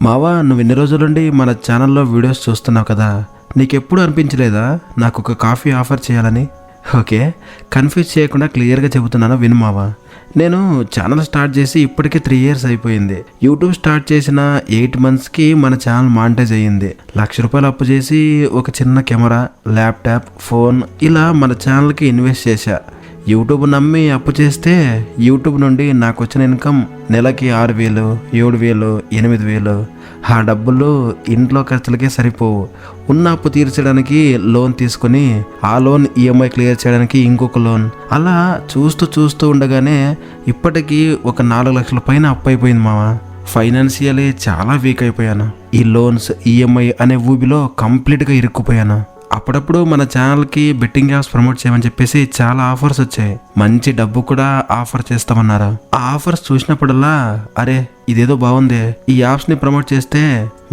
మావా, నువ్వు ఇన్ని రోజుల నుండి మన ఛానల్లో వీడియోస్ చూస్తున్నావు కదా, నీకెప్పుడు అనిపించలేదా నాకు ఒక కాఫీ ఆఫర్ చేయాలని? ఓకే, కన్ఫ్యూజ్ చేయకుండా క్లియర్గా చెబుతున్నాను, విను మావా. నేను ఛానల్ స్టార్ట్ చేసి ఇప్పటికే 3 years అయిపోయింది. యూట్యూబ్ స్టార్ట్ చేసిన 8 monthsకి మన ఛానల్ మానిటైజ్ అయ్యింది. ₹1,00,000 అప్పు చేసి ఒక చిన్న కెమెరా, ల్యాప్టాప్, ఫోన్ ఇలా మన ఛానల్కి ఇన్వెస్ట్ చేశా. యూట్యూబ్ నమ్మి అప్పు చేస్తే యూట్యూబ్ నుండి నాకు వచ్చిన ఇన్కమ్ నెలకి 6,000, 7,000, 8,000. ఆ డబ్బులు ఇంట్లో ఖర్చులకే సరిపోవు. ఉన్న అప్పు తీర్చడానికి లోన్ తీసుకుని ఆ లోన్ ఈఎంఐ క్లియర్ చేయడానికి ఇంకొక లోన్, అలా చూస్తూ ఉండగానే ఇప్పటికీ ఒక 4 లక్షల పైన అప్పు అయిపోయింది మామ. ఫైనాన్షియలీ చాలా వీక్ అయిపోయాను. ఈ లోన్స్, ఈఎంఐ అనే ఊబిలో కంప్లీట్గా ఇరుక్కుపోయాను. అప్పుడప్పుడు మన ఛానల్కి బెట్టింగ్ యాప్స్ ప్రమోట్ చేయమని చెప్పేసి చాలా ఆఫర్స్ వచ్చాయి. మంచి డబ్బు కూడా ఆఫర్ చేస్తామన్నారు. ఆ ఆఫర్స్ చూసినప్పుడల్లా అరే ఇదేదో బాగుంది, ఈ యాప్స్ని ప్రమోట్ చేస్తే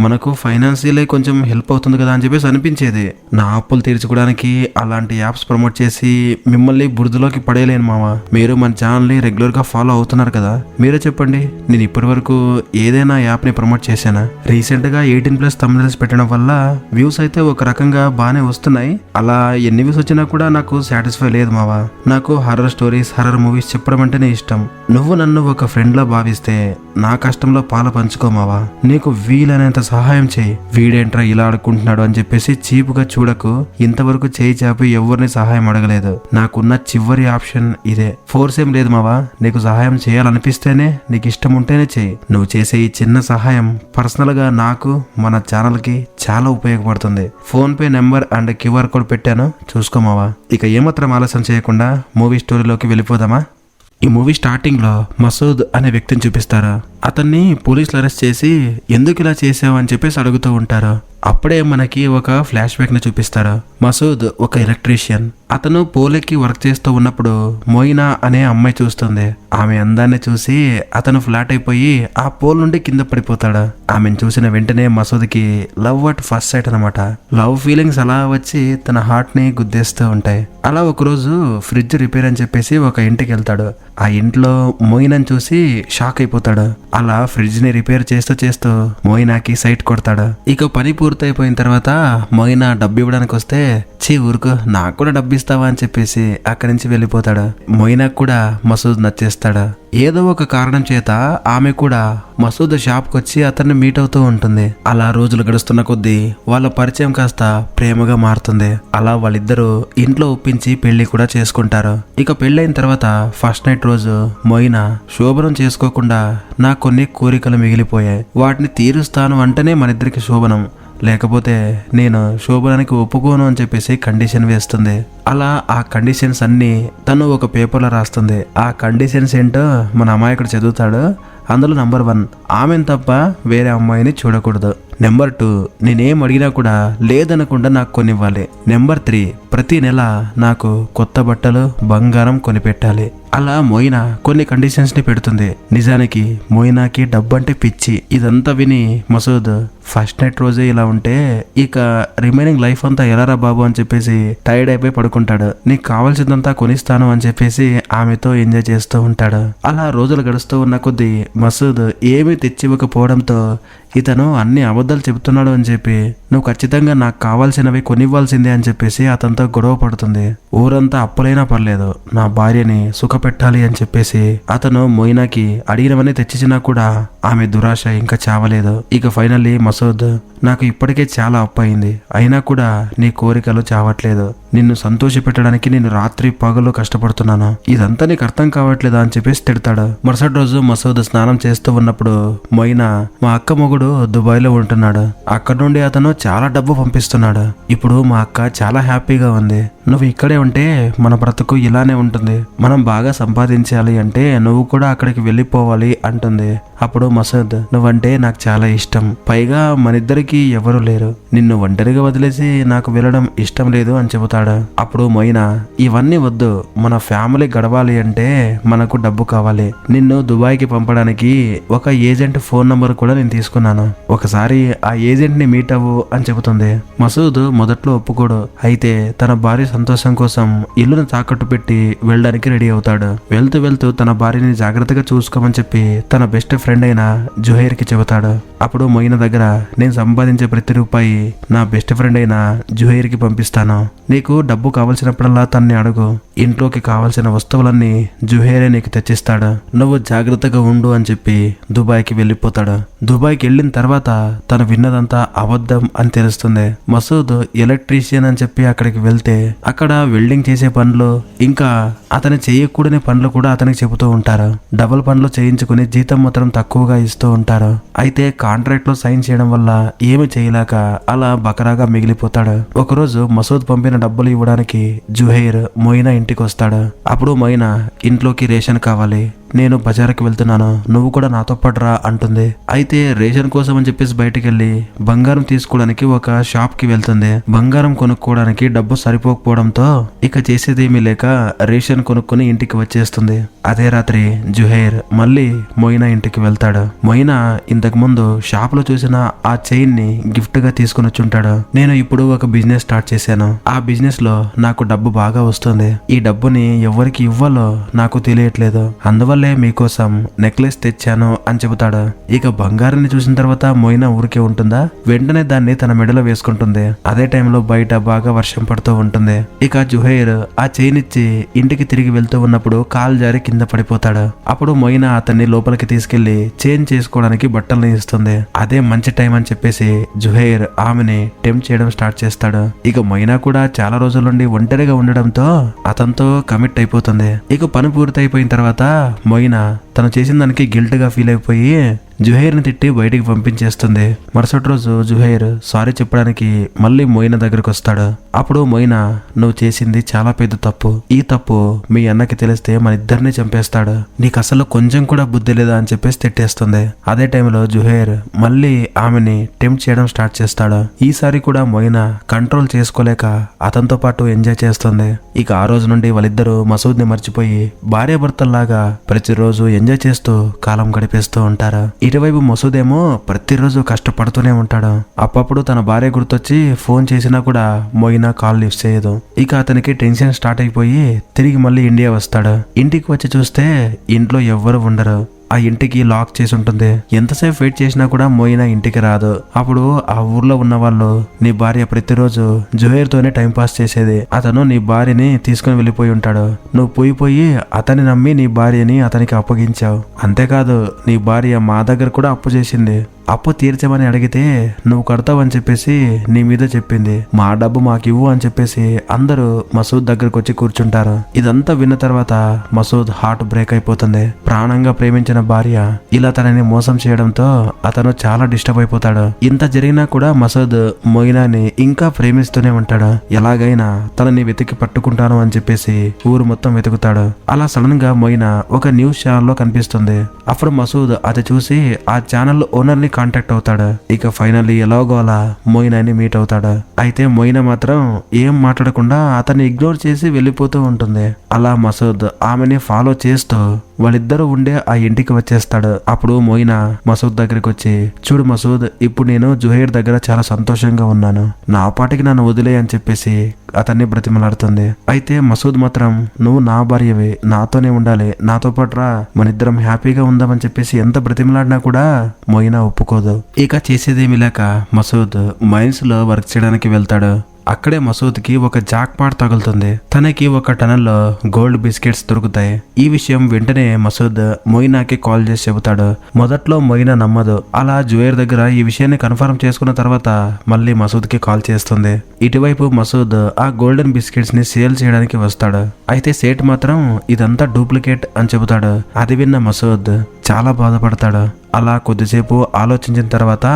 మనకు ఫైనాన్షియలీ కొంచెం హెల్ప్ అవుతుంది కదా అని చెప్పేసి అనిపించేది. నా అప్పులు తీర్చుకోవడానికి అలాంటి యాప్స్ ప్రమోట్ చేసి మిమ్మల్ని బురదలోకి పడేయలేను మామ. మీరు మన ఛానల్ని రెగ్యులర్గా ఫాలో అవుతున్నారు కదా, మీరే చెప్పండి, నేను ఇప్పటి వరకు ఏదైనా యాప్ని ప్రమోట్ చేశానా? రీసెంట్గా 18+ thumbnails పెట్టడం వల్ల వ్యూస్ అయితే ఒక రకంగా బాగానే వస్తున్నాయి. అలా ఎన్ని వ్యూస్ వచ్చినా కూడా నాకు సాటిస్ఫై లేదు మావా. నాకు హర్రర్ స్టోరీస్, హర్రర్ మూవీస్ చెప్పడం అంటేనే ఇష్టం. నువ్వు నన్ను ఒక ఫ్రెండ్లా భావిస్తే నా కష్టంలో పాలు పంచుకోమావా. నీకు వీలైనంత సహాయం చేయి. వీడేంట్రా ఇలా ఆడుకుంటున్నాడు అని చెప్పేసి చీపుగా చూడకు. ఇంతవరకు చేయి చాపి ఎవరిని సహాయం అడగలేదు. నాకున్న చివరి ఆప్షన్ ఇదే. ఫోర్స్ ఏం లేదు మావా. నీకు సహాయం చేయాలనిపిస్తేనే, నీకు ఇష్టం ఉంటేనే చేయి. నువ్వు చేసే ఈ చిన్న సహాయం పర్సనల్ గా నాకు, మన ఛానల్ కి చాలా ఉపయోగపడుతుంది. Phone pay number and QR code పెట్టాను, చూసుకోమావా. ఇక ఏమాత్రం ఆలస్యం చేయకుండా మూవీ స్టోరీలోకి వెళ్ళిపోదామా? ఈ మూవీ స్టార్టింగ్ లో మసూద్ అనే వ్యక్తిని చూపిస్తారు. అతన్ని పోలీసులు అరెస్ట్ చేసి ఎందుకు ఇలా చేసావు అని చెప్పేసి అడుగుతూ ఉంటారు. అప్పుడే మనకి ఒక ఫ్లాష్ బ్యాక్ ని చూపిస్తారు. మసూద్ ఒక ఎలక్ట్రీషియన్. అతను పోలేకి వర్క్ చేస్తూ ఉన్నప్పుడు మోయినా అనే అమ్మాయి చూస్తుంది. ఆమె అందాన్ని చూసి అతను ఫ్లాట్ అయిపోయి ఆ పోల్ నుండి కింద పడిపోతాడు. ఆమెను చూసిన వెంటనే మసూద్కి లవ్ అట్ ఫస్ట్ సైట్ అనమాట. లవ్ ఫీలింగ్స్ అలా వచ్చి తన హార్ట్ ని గుద్దేస్తూ ఉంటాయి. అలా ఒకరోజు ఫ్రిడ్జ్ రిపేర్ అని చెప్పేసి ఒక ఇంటికి వెళ్తాడు. ఆ ఇంట్లో మోయినాని చూసి షాక్ అయిపోతాడు. అలా ఫ్రిడ్జ్ ని రిపేర్ చేస్తూ మోయినాకి సైట్ కొడతాడు. ఇక పని పూర్తయిపోయిన తర్వాత మోయినా డబ్బు ఇవ్వడానికి వస్తే, చీ ఊరుకో, నాకు కూడా డబ్బు ఇస్తావా అని చెప్పేసి అక్కడి నుంచి వెళ్ళిపోతాడు. మోయినాకు కూడా మసూద్ నచ్చేస్తాడు. ఏదో ఒక కారణం చేత ఆమె కూడా మసూద్ షాప్కి వచ్చి అతన్ని మీట్ అవుతూ ఉంటుంది. అలా రోజులు గడుస్తున్న కొద్దీ వాళ్ళ పరిచయం కాస్త ప్రేమగా మారుతుంది. అలా వాళ్ళిద్దరూ ఇంట్లో ఒప్పించి పెళ్లి కూడా చేసుకుంటారు. ఇక పెళ్ళైన తర్వాత ఫస్ట్ నైట్ రోజు మోయినా శోభనం చేసుకోకుండా నాకు కొన్ని కోరికలు మిగిలిపోయాయి, వాటిని తీరుస్తాను అంటేనే మన ఇద్దరికి శోభనం, లేకపోతే నేను శోభనానికి ఒప్పుకోను అని చెప్పేసి కండిషన్ వేస్తుంది. అలా ఆ కండిషన్స్ అన్ని తను ఒక పేపర్లో రాస్తుంది. ఆ కండిషన్స్ ఏంటో మన అమాయకుడు చదువుతాడు. అందులో నెంబర్ 1, ఆమెను తప్ప వేరే అమ్మాయిని చూడకూడదు. నెంబర్ 2, నేనేం అడిగినా కూడా లేదనకుండా నాకు కొనివ్వాలి. నెంబర్ 3, ప్రతి నెల నాకు కొత్త బట్టలు, బంగారం కొనిపెట్టాలి. అలా మోయినా కొన్ని కండిషన్స్ ని పెడుతుంది. నిజానికి మోయినాకి డబ్బు అంటే పిచ్చి. ఇదంతా విని మసూద్ ఫస్ట్ నైట్ రోజే ఇలా ఉంటే ఇక రిమైనింగ్ లైఫ్ అంతా ఎలారా బాబు అని చెప్పేసి టైర్డ్ అయిపోయి పడుకుంటాడు. నీకు కావాల్సిందంతా కొనిస్తాను అని చెప్పేసి ఆమెతో ఎంజాయ్ చేస్తూ ఉంటాడు. అలా రోజులు గడుస్తూ ఉన్న కొద్దీ మసూద్ ఏమీ తెచ్చివ్వకపోవడంతో ఇతను అన్ని అబద్ధాలు చెబుతున్నాడు అని చెప్పి, నువ్వు ఖచ్చితంగా నాకు కావాల్సినవి కొనివ్వాల్సిందే అని చెప్పేసి అతనితో గొడవ పడుతుంది. ఊరంతా అప్పులైనా పర్లేదు, నా భార్యని సుఖపెట్టాలి అని చెప్పేసి అతను మోయినాకి అడిగినవన్నీ తెచ్చిచ్చినా కూడా ఆమె దురాశ ఇంకా చావలేదు. ఇక ఫైనల్లీ మసూద్, నాకు ఇప్పటికే చాలా అప్పు అయింది, అయినా కూడా నీ కోరికలు చావట్లేదు. నిన్ను సంతోష పెట్టడానికి నేను రాత్రి పగలు కష్టపడుతున్నాను, ఇదంతా నీకు అర్థం కావట్లేదా అని చెప్పేసి తిడతాడు. మరుసటి రోజు మసూద్ స్నానం చేస్తూ ఉన్నప్పుడు మోయినా, మా అక్క మొగుడు దుబాయ్ లో ఉంటున్నాడు, అక్కడ నుండి అతను చాలా డబ్బు పంపిస్తున్నాడు. ఇప్పుడు మా అక్క చాలా హ్యాపీగా ఉంది. నువ్వు ఇక్కడే ఉంటే మన బ్రతుకు ఇలానే ఉంటుంది. మనం బాగా సంపాదించాలి అంటే నువ్వు కూడా అక్కడికి వెళ్ళిపోవాలి అంటుంది. అప్పుడు మసూద్, నువ్వంటే నాకు చాలా ఇష్టం, పైగా మనిద్దరికి ఎవరు లేరు, నిన్ను ఒంటరిగా వదిలేసి నాకు వెళ్ళడం ఇష్టం లేదు అని చెబుతాడు. వెళ్తాడు. అప్పుడు మొయినా, ఇవన్నీ వద్దు, మన ఫ్యామిలీ గడవాలి అంటే మనకు డబ్బు కావాలి. నిన్ను దుబాయ్కి పంపడానికి ఒక ఏజెంట్ ఫోన్ నంబర్ కూడా నేను తీసుకున్నాను, ఒకసారి ఆ ఏజెంట్ ని మీట్ అవ్వు అని చెబుతుంది. మసూద్ మొదట్లో ఒప్పుకోడు. అయితే తన భార్య సంతోషం కోసం ఇల్లును తాకట్టు పెట్టి వెళ్ళడానికి రెడీ అవుతాడు. వెళ్తూ వెళ్తూ తన భార్యని జాగ్రత్తగా చూసుకోమని చెప్పి తన బెస్ట్ ఫ్రెండ్ అయిన జుహైర్ కి చెబుతాడు. అప్పుడు మొయినా దగ్గర, నేను సంపాదించే ప్రతి రూపాయి నా బెస్ట్ ఫ్రెండ్ అయిన జుహైర్ కి పంపిస్తాను, నీకు డబ్బు కావలసినప్పుడల్లా తన్ని అడుగు, ఇంట్లోకి కావలసిన వస్తువులన్నీ జుహైరే నీకు తెచ్చిస్తాడు, నువ్వు జాగ్రత్తగా ఉండు అని చెప్పి దుబాయ్కి వెళ్ళిపోతాడు. దుబాయ్కి వెళ్ళిన తర్వాత తను విన్నదంతా అబద్ధం అని తెలుస్తుంది. మసూద్ ఎలక్ట్రీషియన్ అని చెప్పి అక్కడికి వెళ్తే అక్కడ వెల్డింగ్ చేసే పనులు ఇంకా అతను చేయకూడని పనులు కూడా అతనికి చెబుతూ ఉంటారు. డబుల్ పనులు చేయించుకుని జీతం మాత్రం తక్కువగా ఇస్తూ ఉంటారు. అయితే కాంట్రాక్ట్ లో సైన్ చేయడం వల్ల ఏమి చేయలేక అలా బకరాగా మిగిలిపోతాడు. ఒకరోజు మసూద్ పంపిన డబ్బులు ఇవ్వడానికి జుహైర్ మొయినా ఇంటికి వస్తాడు. అప్పుడు మొయినా, ఇంట్లోకి రేషన్ కావాలి, నేను బజార్కి వెళ్తున్నాను, నువ్వు కూడా నాతో పాటు రా అంటుంది. అయితే రేషన్ కోసం అని చెప్పేసి బయటికి వెళ్ళి బంగారం తీసుకోవడానికి ఒక షాప్ కి వెళ్తుంది. బంగారం కొనుక్కోవడానికి డబ్బు సరిపోకపోవడంతో ఇక చేసేదేమీ లేక రేషన్ కొనుక్కొని ఇంటికి వచ్చేస్తుంది. అదే రాత్రి జుహైర్ మళ్ళీ మొయినా ఇంటికి వెళ్తాడు. మొయినా ఇంతకు ముందు షాప్ లో చూసిన ఆ చైన్ ని గిఫ్ట్ గా తీసుకుని వచ్చుంటాడు. నేను ఇప్పుడు ఒక బిజినెస్ స్టార్ట్ చేశాను, ఆ బిజినెస్ లో నాకు డబ్బు బాగా వస్తుంది, ఈ డబ్బుని ఎవరికి ఇవ్వాలో నాకు తెలియట్లేదు, అందువల్ల మీకోసం నెక్లెస్ తెచ్చాను అని చెబుతాడు. ఇక బంగారాన్ని చూసిన తర్వాత మొయినా ఊరికే ఉంటుందా, వెంటనే దాన్ని తన మెడలో వేసుకుంటుంది. అదే టైంలో బయట బాగా వర్షం పడుతూ ఉంటుంది. ఇక జుహైర్ ఆ చైన్ ఇచ్చి ఇంటికి తిరిగి వెళ్తూ ఉన్నప్పుడు కాలు జారి కింద పడిపోతాడు. అప్పుడు మొయినా అతన్ని లోపలికి తీసుకెళ్లి చేంజ్ చేసుకోవడానికి బట్టల్ని ఇస్తుంది. అదే మంచి టైం అని చెప్పేసి జుహైర్ ఆమెని టెంప్ట్ చేయడం స్టార్ట్ చేస్తాడు. ఇక మొయినా కూడా చాలా రోజుల నుండి ఒంటరిగా ఉండడంతో అతనితో కమిట్ అయిపోతుంది. ఇక పని పూర్తయిపోయిన తర్వాత మొయినా తను చేసిన దానికి గిల్ట్ గా ఫీల్ అయిపోయి జుహైర్ ని తిట్టి బయటికి పంపించేస్తుంది. మరుసటి రోజు జుహైర్ సారీ చెప్పడానికి మళ్ళీ మొయినా దగ్గరకు వస్తాడు. అప్పుడు మొయినా, నువ్వు చేసింది చాలా పెద్ద తప్పు, ఈ తప్పు మీ అన్నకి తెలిస్తే మన ఇద్దరిని చంపేస్తాడు, నీకు అసలు కొంచెం కూడా బుద్ధి లేదా అని చెప్పేసి తిట్టేస్తుంది. అదే టైంలో జుహైర్ మళ్ళీ ఆమెని టెంప్ట్ చేయడం స్టార్ట్ చేస్తాడు. ఈసారి కూడా మొయినా కంట్రోల్ చేసుకోలేక అతనితో పాటు ఎంజాయ్ చేస్తుంది. ఇక ఆ రోజు నుండి వాళ్ళిద్దరూ మసూద్ ని మర్చిపోయి భార్యాభర్తల్లాగా ప్రతిరోజు ఎంజాయ్ చేస్తూ కాలం గడిపేస్తూ ఉంటారు. ఇటువైపు మసూద్ ఏమో ప్రతిరోజు కష్టపడుతూనే ఉంటాడు. అప్పుడప్పుడు తన భార్య గుర్తొచ్చి ఫోన్ చేసినా కూడా మొయినా కాల్ లిఫ్ట్ చేయదు. ఇక అతనికి టెన్షన్ స్టార్ట్ అయిపోయి తిరిగి మళ్ళీ ఇండియా వస్తాడు. ఇంటికి వచ్చి చూస్తే ఇంట్లో ఎవ్వరు ఉండరు. ఆ ఇంటికి లాక్ చేసి ఉంటుంది. ఎంతసేపు వెయిట్ చేసినా కూడా మొయినా ఇంటికి రాదు. అప్పుడు ఆ ఊర్లో ఉన్న వాళ్ళు, నీ భార్య ప్రతిరోజు జుహైర్ తోనే టైం పాస్ చేసేది, అతను నీ భార్యని తీసుకుని వెళ్ళిపోయి ఉంటాడు, నువ్వు పోయి అతన్ని నమ్మి నీ భార్యని అతనికి అప్పగించావు, అంతేకాదు నీ భార్య మా దగ్గర కూడా అప్పు చేసింది, అప్పు తీర్చమని అడిగితే నువ్వు కడతావని చెప్పేసి నీ మీద చెప్పింది, మా డబ్బు మాకివ్వు అని చెప్పేసి అందరూ మసూద్ దగ్గరకు వచ్చి కూర్చుంటారు. ఇదంతా విన్న తర్వాత మసూద్ హార్ట్ బ్రేక్ అయిపోతుంది. ప్రాణంగా ప్రేమించిన భార్య ఇలా తనని మోసం చేయడంతో అతను చాలా డిస్టర్బ్ అయిపోతాడు. ఇంత జరిగినా కూడా మసూద్ మొయినాని ఇంకా ప్రేమిస్తూనే ఉంటాడు. ఎలాగైనా తనని వెతికి పట్టుకుంటాను అని చెప్పేసి ఊరు మొత్తం వెతుకుతాడు. అలా సడన్ గా మొయినా ఒక న్యూస్ ఛానల్ లో కనిపిస్తుంది. అప్పుడు మసూద్ అది చూసి ఆ ఛానల్ ఓనర్ ని కాంటాక్ట్ అవుతాడు. ఇక ఫైనల్లీ ఎలాగో అలా మొయినాని మీట్ అవుతాడు. అయితే మొయినా మాత్రం ఏం మాట్లాడకుండా అతన్ని ఇగ్నోర్ చేసి వెళ్ళిపోతూ ఉంటుంది. అలా మసూద్ ఆమెని ఫాలో చేస్తూ వాళ్ళిద్దరూ ఉండే ఆ ఇంటికి వచ్చేస్తాడు. అప్పుడు మొయినా మసూద్ దగ్గరికి వచ్చి, చూడు మసూద్, ఇప్పుడు నేను జుహైర్ దగ్గర చాలా సంతోషంగా ఉన్నాను, నా పాటికి నన్ను వదిలే అని చెప్పేసి అతన్ని బ్రతిమలాడుతుంది. అయితే మసూద్ మాత్రం, నువ్వు నా భార్యవి, నాతోనే ఉండాలి, నాతో పాటు రా, మనిద్దరం హ్యాపీగా ఉందామని చెప్పేసి ఎంత బ్రతిమలాడినా కూడా మొయినా ఒప్పుకోదు. ఇక చేసేదేమీ లేక మసూద్ మైన్స్ లో వర్క్ చేయడానికి వెళ్తాడు. అక్కడే మసూద్ కి ఒక జాక్ పాట్ తగులుతుంది. తనకి ఒక టనల్లో గోల్డ్ బిస్కెట్స్ దొరుకుతాయి. ఈ విషయం వెంటనే మసూద్ మొయినాకి కాల్ చేసి చెబుతాడు. మొదట్లో మొయినా నమ్మదు. అలా జుహైర్ దగ్గర ఈ విషయాన్ని కన్ఫర్మ్ చేసుకున్న తర్వాత మళ్ళీ మసూద్ కి కాల్ చేస్తుంది. ఇటువైపు మసూద్ ఆ గోల్డెన్ బిస్కెట్స్ ని సేల్ చేయడానికి వస్తాడు. అయితే సేట్ మాత్రం ఇదంతా డూప్లికేట్ అని చెబుతాడు. అది విన్న మసూద్ చాలా బాధపడతాడు. అలా కొద్దిసేపు ఆలోచించిన తర్వాత,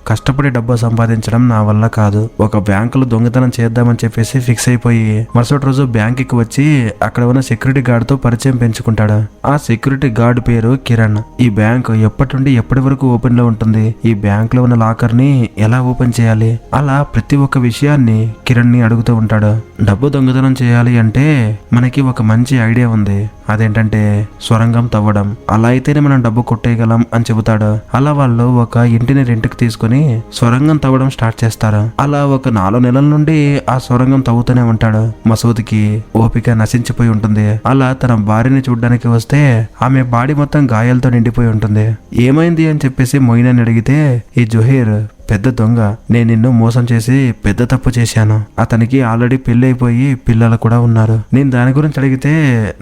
కష్టపడి డబ్బు సంపాదించడం నా వల్ల కాదు, ఒక బ్యాంకులో దొంగతనం చేద్దామని చెప్పేసి ఫిక్స్ అయిపోయి మరుసటి రోజు బ్యాంకుకి వచ్చి అక్కడ ఉన్న సెక్యూరిటీ గార్డ్ తో పరిచయం పెంచుకుంటాడు. ఆ సెక్యూరిటీ గార్డ్ పేరు కిరణ్. ఈ బ్యాంక్ ఎప్పటి నుండి ఎప్పటి వరకు ఓపెన్ లో ఉంటుంది, ఈ బ్యాంక్ లో ఉన్న లాకర్ ని ఎలా ఓపెన్ చేయాలి, అలా ప్రతి ఒక్క విషయాన్ని కిరణ్ ని అడుగుతూ ఉంటాడు. డబ్బు దొంగతనం చేయాలి అంటే మనకి ఒక మంచి ఐడియా ఉంది. అదేంటంటే సొరంగం తవ్వడం. అలా అయితేనే మనం డబ్బు కొట్టేయగలం అని చెబుతాడు. అలా వాళ్ళు ఒక ఇంటిని రెంట్కి తీసుకుని సొరంగం తవ్వడం స్టార్ట్ చేస్తారు. అలా ఒక 4 నెలల నుండి ఆ సొరంగం తవ్వుతూనే ఉంటాడు. మసూద్కి ఓపిక నశించిపోయి ఉంటుంది. అలా తన భార్యని చూడ్డానికి వస్తే ఆమె బాడీ మొత్తం గాయాలతో నిండిపోయి ఉంటుంది. ఏమైంది అని చెప్పేసి మొయినాని అడిగితే, ఈ జుహైర్ పెద్ద దొంగ, నేను నిన్ను మోసం చేసి పెద్ద తప్పు చేశాను. అతనికి ఆల్రెడీ పెళ్లి అయిపోయి పిల్లలు కూడా ఉన్నారు. నేను దాని గురించి అడిగితే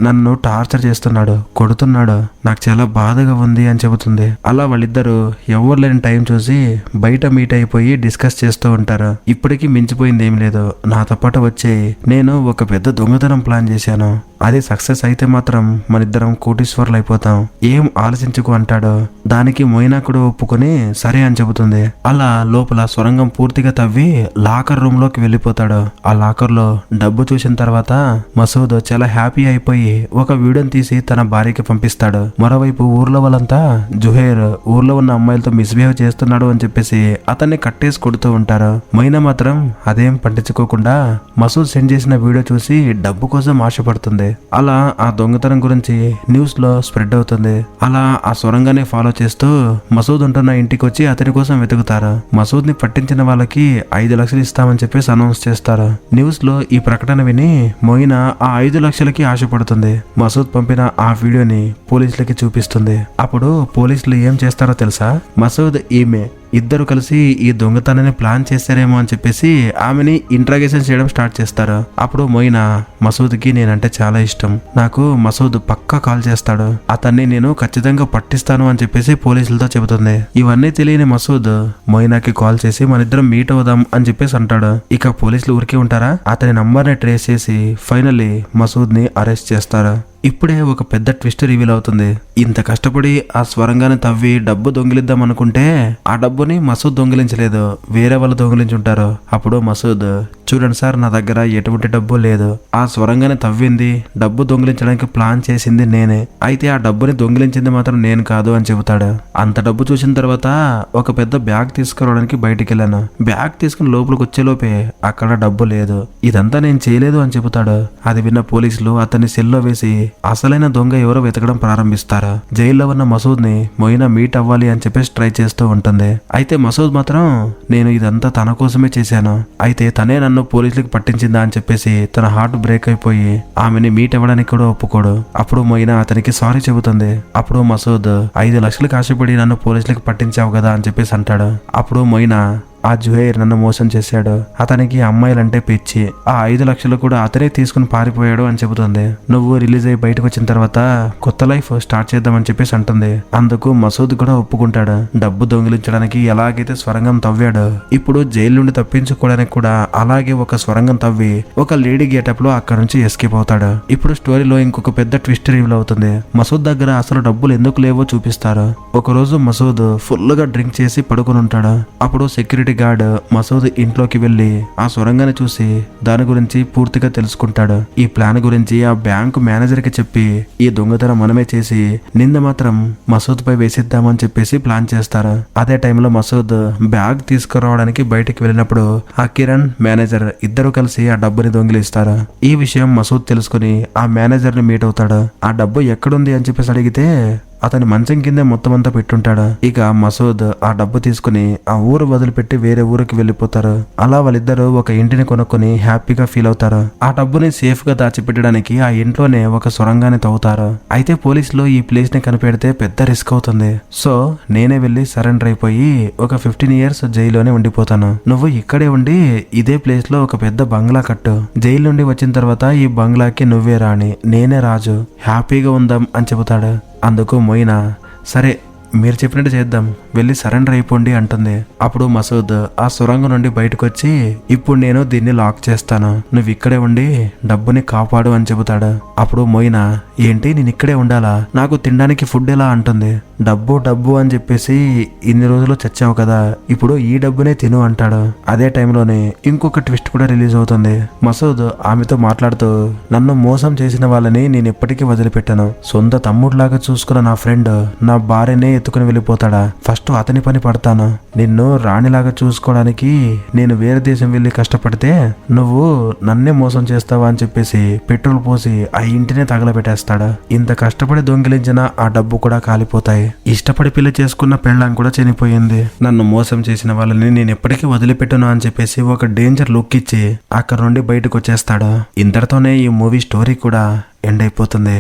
నన్ను టార్చర్ చేస్తున్నాడు, కొడుతున్నాడు. నాకు చాలా బాధగా ఉంది అని చెబుతుంది. అలా వాళ్ళిద్దరూ ఎవరు లేని టైం చూసి బయట మీట్ అయిపోయి డిస్కస్ చేస్తూ ఉంటారు. ఇప్పటికీ మించిపోయింది ఏం లేదు, నాతో పాటు వచ్చి నేను ఒక పెద్ద దొంగతనం ప్లాన్ చేశాను. అది సక్సెస్ అయితే మాత్రం మనిద్దరం కోటీశ్వర్లు అయిపోతాం, ఏం ఆలోచించుకు అంటాడు. దానికి మొయినా కూడా ఒప్పుకొని సరే అని చెబుతుంది. అలా లోపల సొరంగం పూర్తిగా తవ్వి లాకర్ రూమ్ లోకి వెళ్ళిపోతాడు. ఆ లాకర్ లో డబ్బు చూసిన తర్వాత మసూద్ చాలా హ్యాపీ అయిపోయి ఒక వీడియోని తీసి తన భార్యకి పంపిస్తాడు. మరోవైపు ఊర్లో వాళ్ళంతా జుహైర్ ఊర్లో ఉన్న అమ్మాయిలతో మిస్బిహేవ్ చేస్తున్నాడు అని చెప్పేసి అతన్ని కట్టేసి కొడుతూ ఉంటారు. మొయినా మాత్రం అదేం పట్టించుకోకుండా మసూద్ సెండ్ చేసిన వీడియో చూసి డబ్బు కోసం ఆశపడుతుంది. అలా ఆ దొంగతనం గురించి న్యూస్ లో స్ప్రెడ్ అవుతుంది. అలా ఆ సొరంగాన్ని ఫాలో చేస్తూ మసూద్ ఉంటున్న ఇంటికి వచ్చి అతని కోసం వెతుకుతారు. మసూద్ ని పట్టించిన వాళ్ళకి 5 లక్షలు ఇస్తామని చెప్పేసి అనౌన్స్ చేస్తారు. న్యూస్ లో ఈ ప్రకటన విని మొయినా ఆ 5 లక్షలకి ఆశపడుతుంది. మసూద్ పంపిన ఆ వీడియోని పోలీసులకి చూపిస్తుంది. అప్పుడు పోలీసులు ఏం చేస్తారో తెలుసా? మసూద్ ఈమె ఇద్దరు కలిసి ఈ దొంగతనాన్ని ప్లాన్ చేస్తారేమో అని చెప్పేసి ఆమెని ఇంట్రాగేషన్ చేయడం స్టార్ట్ చేస్తారు. అప్పుడు మొయినా మసూద్కి నేనంటే చాలా ఇష్టం, నాకు మసూద్ పక్కా కాల్ చేస్తాడు, అతన్ని నేను ఖచ్చితంగా పట్టిస్తాను అని చెప్పేసి పోలీసులతో చెబుతుంది. ఇవన్నీ తెలియని మసూద్ మొయినాకి కాల్ చేసి మనిద్దరం మీట్ అవుదాం అని చెప్పేసి అంటాడు. ఇక పోలీసులు ఊరికే ఉంటారా? అతని నంబర్ని ట్రేస్ చేసి ఫైనల్లీ మసూద్ ని అరెస్ట్ చేస్తారు. ఇప్పుడే ఒక పెద్ద ట్విస్ట్ రివీల్ అవుతుంది. ఇంత కష్టపడి ఆ స్వరంగాన్ని తవ్వి డబ్బు దొంగిలిద్దాం అనుకుంటే ఆ డబ్బుని మసూద్ దొంగిలించలేదు, వేరే వాళ్ళు దొంగిలించుంటారు. అప్పుడు మసూద్, చూడండి సార్, నా దగ్గర ఎటువంటి డబ్బు లేదు, ఆ స్వరంగాన్ని తవ్వింది డబ్బు దొంగిలించడానికి ప్లాన్ చేసింది నేనే, అయితే ఆ డబ్బుని దొంగిలించింది మాత్రం నేను కాదు అని చెబుతాడు. అంత డబ్బు చూసిన తర్వాత ఒక పెద్ద బ్యాగ్ తీసుకురావడానికి బయటికి వెళ్ళాను, బ్యాగ్ తీసుకుని లోపలికి వచ్చేలోపే అక్కడ డబ్బు లేదు, ఇదంతా నేను చేయలేదు అని చెబుతాడు. అది విన్న పోలీసులు అతన్ని సెల్లో వేసి అసలైన దొంగ ఎవరో వెతకడం ప్రారంభిస్తారు. జైల్లో ఉన్న మసూద్ ని మొయినా మీట్ అవ్వాలి అని చెప్పేసి ట్రై చేస్తూ ఉంటుంది. అయితే మసూద్ మాత్రం నేను ఇదంతా తన కోసమే చేశాను, అయితే తనే నన్ను పోలీసులకు పట్టించిందా అని చెప్పేసి తన హార్ట్ బ్రేక్ అయిపోయి ఆమెని మీట్ అవ్వడానికి కూడా ఒప్పుకోడు. అప్పుడు మొయినా అతనికి సారీ చెబుతుంది. అప్పుడు మసూద్ 5 లక్షలకు ఆశపడి నన్ను పోలీసులకు పట్టించావు కదా అని చెప్పేసి అంటాడు. అప్పుడు మొయినా, ఆ జుహైర్ నన్ను మోసం చేశాడు, అతనికి అమ్మాయిలంటే పిచ్చి, ఆ 5 లక్షలు కూడా అతనే తీసుకుని పారిపోయాడు అని చెబుతుంది. నువ్వు రిలీజ్ అయ్యి బయటకు వచ్చిన తర్వాత కొత్త లైఫ్ స్టార్ట్ చేద్దామని చెప్పేసి అంటుంది. అందుకు మసూద్ కూడా ఒప్పుకుంటాడు. డబ్బు దొంగిలించడానికి ఎలాగైతే స్వరంగం తవ్వాడు, ఇప్పుడు జైలు నుండి తప్పించుకోవడానికి కూడా అలాగే ఒక స్వరంగం తవ్వి ఒక లేడీ గెటప్ లో అక్కడ నుంచి ఎస్కేప్ అవుతాడు. ఇప్పుడు స్టోరీలో ఇంకొక పెద్ద ట్విస్ట్ రివీల్ అవుతుంది. మసూద్ దగ్గర అసలు డబ్బులు ఎందుకు లేవో చూపిస్తారు. ఒక రోజు మసూద్ ఫుల్ గా డ్రింక్ చేసి పడుకుని ఉంటాడు. అప్పుడు సెక్యూరిటీ గార్డ్ మసూద్ ఇంట్లోకి వెళ్లి ఆ సొరంగాన్ని చూసి దాని గురించి పూర్తిగా తెలుసుకుంటాడు. ఈ ప్లాన్ గురించి ఆ బ్యాంకు మేనేజర్ కి చెప్పి ఈ దొంగతనం మనమే చేసి నింద మాత్రం మసూద్ పై వేసిద్దామని చెప్పేసి ప్లాన్ చేస్తారు. అదే టైంలో మసూద్ బ్యాగ్ తీసుకురావడానికి బయటికి వెళ్ళినప్పుడు ఆ కిరణ్ మేనేజర్ ఇద్దరు కలిసి ఆ డబ్బుని దొంగిలిస్తారు. ఈ విషయం మసూద్ తెలుసుకుని ఆ మేనేజర్ ని మీట్ అవుతాడు. ఆ డబ్బు ఎక్కడుంది అని చెప్పేసి అడిగితే అతని మంచం కిందే మొత్తం అంతా పెట్టుంటాడు. ఇక మసూద్ ఆ డబ్బు తీసుకుని ఆ ఊరు వదిలిపెట్టి వేరే ఊరికి వెళ్ళిపోతారు. అలా వాళ్ళిద్దరూ ఒక ఇంటిని కొనుక్కొని హ్యాపీగా ఫీల్ అవుతారు. ఆ డబ్బుని సేఫ్ గా దాచిపెట్టడానికి ఆ ఇంట్లోనే ఒక సొరంగాన్ని తవ్వుతారు. అయితే పోలీసులు ఈ ప్లేస్ ని కనిపెడితే పెద్ద రిస్క్ అవుతుంది, సో నేనే వెళ్లి సరెండర్ అయిపోయి ఒక 15 years జైల్లోనే ఉండిపోతాను, నువ్వు ఇక్కడే ఉండి ఇదే ప్లేస్ లో ఒక పెద్ద బంగ్లా కట్టు, జైలు నుండి వచ్చిన తర్వాత ఈ బంగ్లాకి నువ్వే రాణి, నేనే రాజు, హ్యాపీగా ఉందాం అని చెబుతాడు. అందుకు మొయినా, సరే మీరు చెప్పినట్టు చేద్దాం, వెళ్ళి సరెండర్ అయిపోండి అంటుంది. అప్పుడు మసూద్ ఆ సొరంగం నుండి బయటకు వచ్చి, ఇప్పుడు నేను దీన్ని లాక్ చేస్తాను, నువ్వు ఇక్కడే ఉండి డబ్బుని కాపాడు అని చెబుతాడు. అప్పుడు మొయినా, ఏంటి నేను ఇక్కడే ఉండాలా, నాకు తినడానికి ఫుడ్ ఎలా అంటుంది. డబ్బు డబ్బు అని చెప్పేసి ఇన్ని రోజులు చచ్చావు కదా, ఇప్పుడు ఈ డబ్బునే తిను అంటాడు. అదే టైంలోనే ఇంకొక ట్విస్ట్ కూడా రిలీజ్ అవుతుంది. మసూద్ ఆమెతో మాట్లాడుతూ, నన్ను మోసం చేసిన వాళ్ళని నేను ఎప్పటికీ వదిలిపెట్టాను, సొంత తమ్ముడిలాగా చూసుకున్న నా ఫ్రెండ్ నా భార్యనే ఎత్తుకుని వెళ్ళిపోతాడా? ఫస్ట్ అతని పని పడతాను. నిన్ను రాణిలాగా చూసుకోవడానికి నేను వేరే దేశం వెళ్ళి కష్టపడితే నువ్వు నన్నే మోసం చేస్తావా అని చెప్పేసి పెట్రోల్ పోసి ఆ ఇంటినే తగలబెట్టేస్తాడా? ఇంత కష్టపడి దొంగిలించిన ఆ డబ్బు కూడా కాలిపోతాయి. ఇష్టపడి పెళ్లి చేసుకున్న పెళ్ళాం కూడా చనిపోయింది. నన్ను మోసం చేసిన వాళ్ళని నేను ఎప్పటికీ వదిలిపెట్టను అని చెప్పేసి ఒక డేంజర్ లుక్ ఇచ్చి అక్కడ నుండి బయటకు వచ్చేస్తాడు. ఇంతటితోనే ఈ మూవీ స్టోరీ కూడా ఎండ్ అయిపోతుంది.